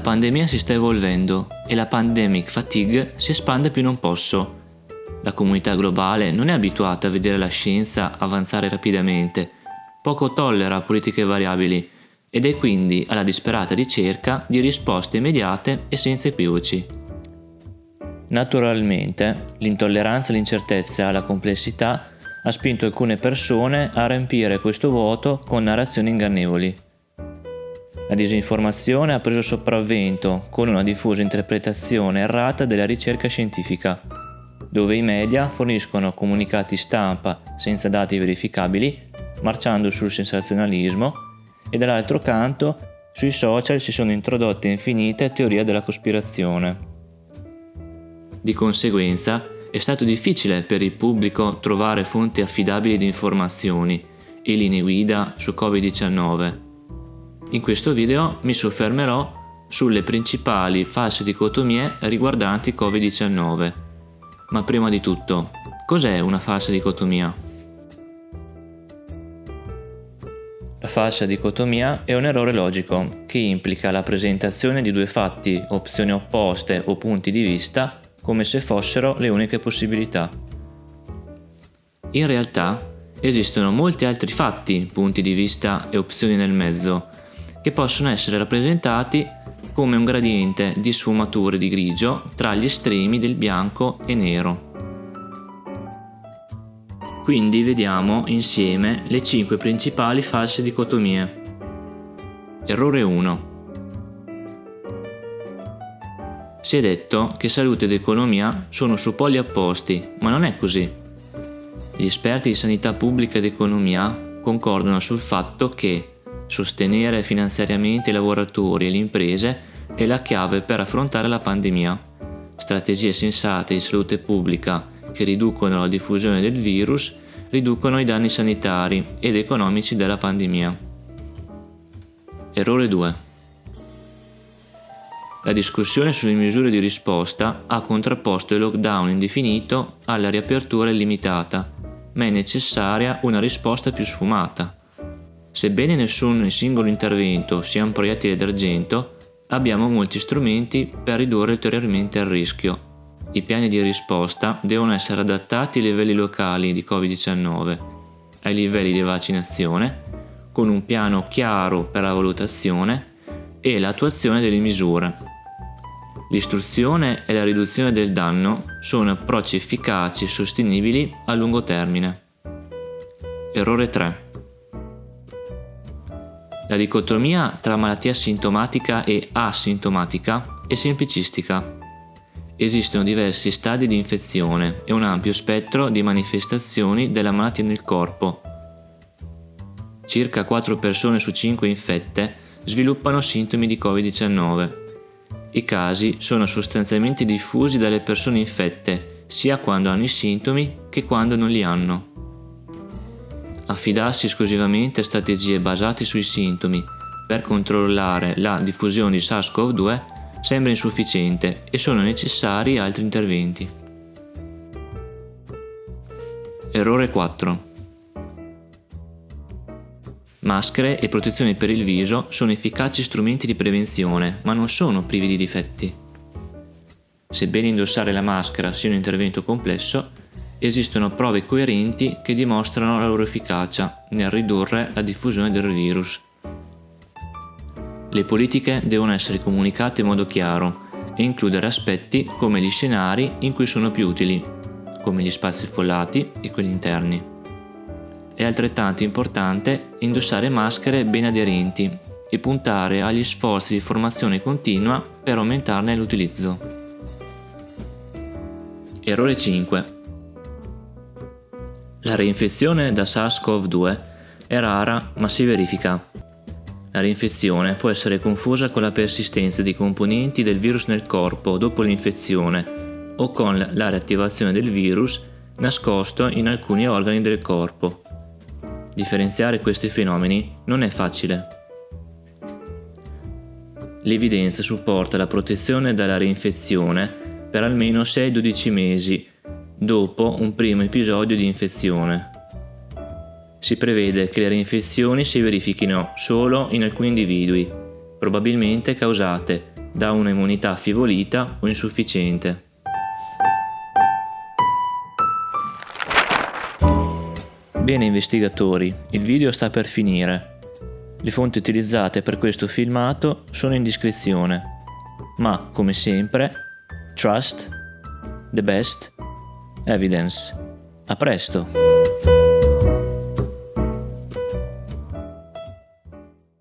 pandemia si sta evolvendo e la pandemic fatigue si espande più non posso. La comunità globale non è abituata a vedere la scienza avanzare rapidamente, poco tollera politiche variabili ed è quindi alla disperata ricerca di risposte immediate e senza equivoci. Naturalmente, l'intolleranza all'incertezza e alla complessità ha spinto alcune persone a riempire questo vuoto con narrazioni ingannevoli. La disinformazione ha preso sopravvento con una diffusa interpretazione errata della ricerca scientifica, dove i media forniscono comunicati stampa senza dati verificabili, marciando sul sensazionalismo, e dall'altro canto sui social si sono introdotte infinite teorie della cospirazione. Di conseguenza è stato difficile per il pubblico trovare fonti affidabili di informazioni e linee guida su Covid-19. In questo video mi soffermerò sulle principali false dicotomie riguardanti Covid-19. Ma prima di tutto, cos'è una falsa dicotomia? La falsa dicotomia è un errore logico che implica la presentazione di due fatti, opzioni opposte o punti di vista come se fossero le uniche possibilità. In realtà esistono molti altri fatti, punti di vista e opzioni nel mezzo che possono essere rappresentati come un gradiente di sfumature di grigio tra gli estremi del bianco e nero. Quindi vediamo insieme le 5 principali false dicotomie. Errore 1. Si è detto che salute ed economia sono su poli opposti, ma non è così. Gli esperti di sanità pubblica ed economia concordano sul fatto che sostenere finanziariamente i lavoratori e le imprese è la chiave per affrontare la pandemia. Strategie sensate di salute pubblica che riducono la diffusione del virus riducono i danni sanitari ed economici della pandemia. Errore 2. La discussione sulle misure di risposta ha contrapposto il lockdown indefinito alla riapertura illimitata, ma è necessaria una risposta più sfumata. Sebbene nessun singolo intervento sia un proiettile d'argento, abbiamo molti strumenti per ridurre ulteriormente il rischio. I piani di risposta devono essere adattati ai livelli locali di Covid-19, ai livelli di vaccinazione, con un piano chiaro per la valutazione e l'attuazione delle misure. L'istruzione e la riduzione del danno sono approcci efficaci e sostenibili a lungo termine. Errore 3. La dicotomia tra malattia sintomatica e asintomatica è semplicistica. Esistono diversi stadi di infezione e un ampio spettro di manifestazioni della malattia nel corpo. Circa 4 persone su 5 infette sviluppano sintomi di Covid-19. I casi sono sostanzialmente diffusi dalle persone infette, sia quando hanno i sintomi che quando non li hanno. Affidarsi esclusivamente a strategie basate sui sintomi per controllare la diffusione di SARS-CoV-2 sembra insufficiente e sono necessari altri interventi. Errore 4. Maschere e protezioni per il viso sono efficaci strumenti di prevenzione, ma non sono privi di difetti. Sebbene indossare la maschera sia un intervento complesso, esistono prove coerenti che dimostrano la loro efficacia nel ridurre la diffusione del virus. Le politiche devono essere comunicate in modo chiaro e includere aspetti come gli scenari in cui sono più utili, come gli spazi affollati e quelli interni. È altrettanto importante indossare maschere ben aderenti e puntare agli sforzi di formazione continua per aumentarne l'utilizzo. Errore 5. La reinfezione da SARS-CoV-2 è rara ma si verifica. La reinfezione può essere confusa con la persistenza di componenti del virus nel corpo dopo l'infezione o con la riattivazione del virus nascosto in alcuni organi del corpo. Differenziare questi fenomeni non è facile. L'evidenza supporta la protezione dalla reinfezione per almeno 6-12 mesi dopo un primo episodio di infezione. Si prevede che le reinfezioni si verifichino solo in alcuni individui, probabilmente causate da un'immunità affievolita o insufficiente. Bene investigatori, il video sta per finire. Le fonti utilizzate per questo filmato sono in descrizione, ma come sempre, trust the best evidence. A presto!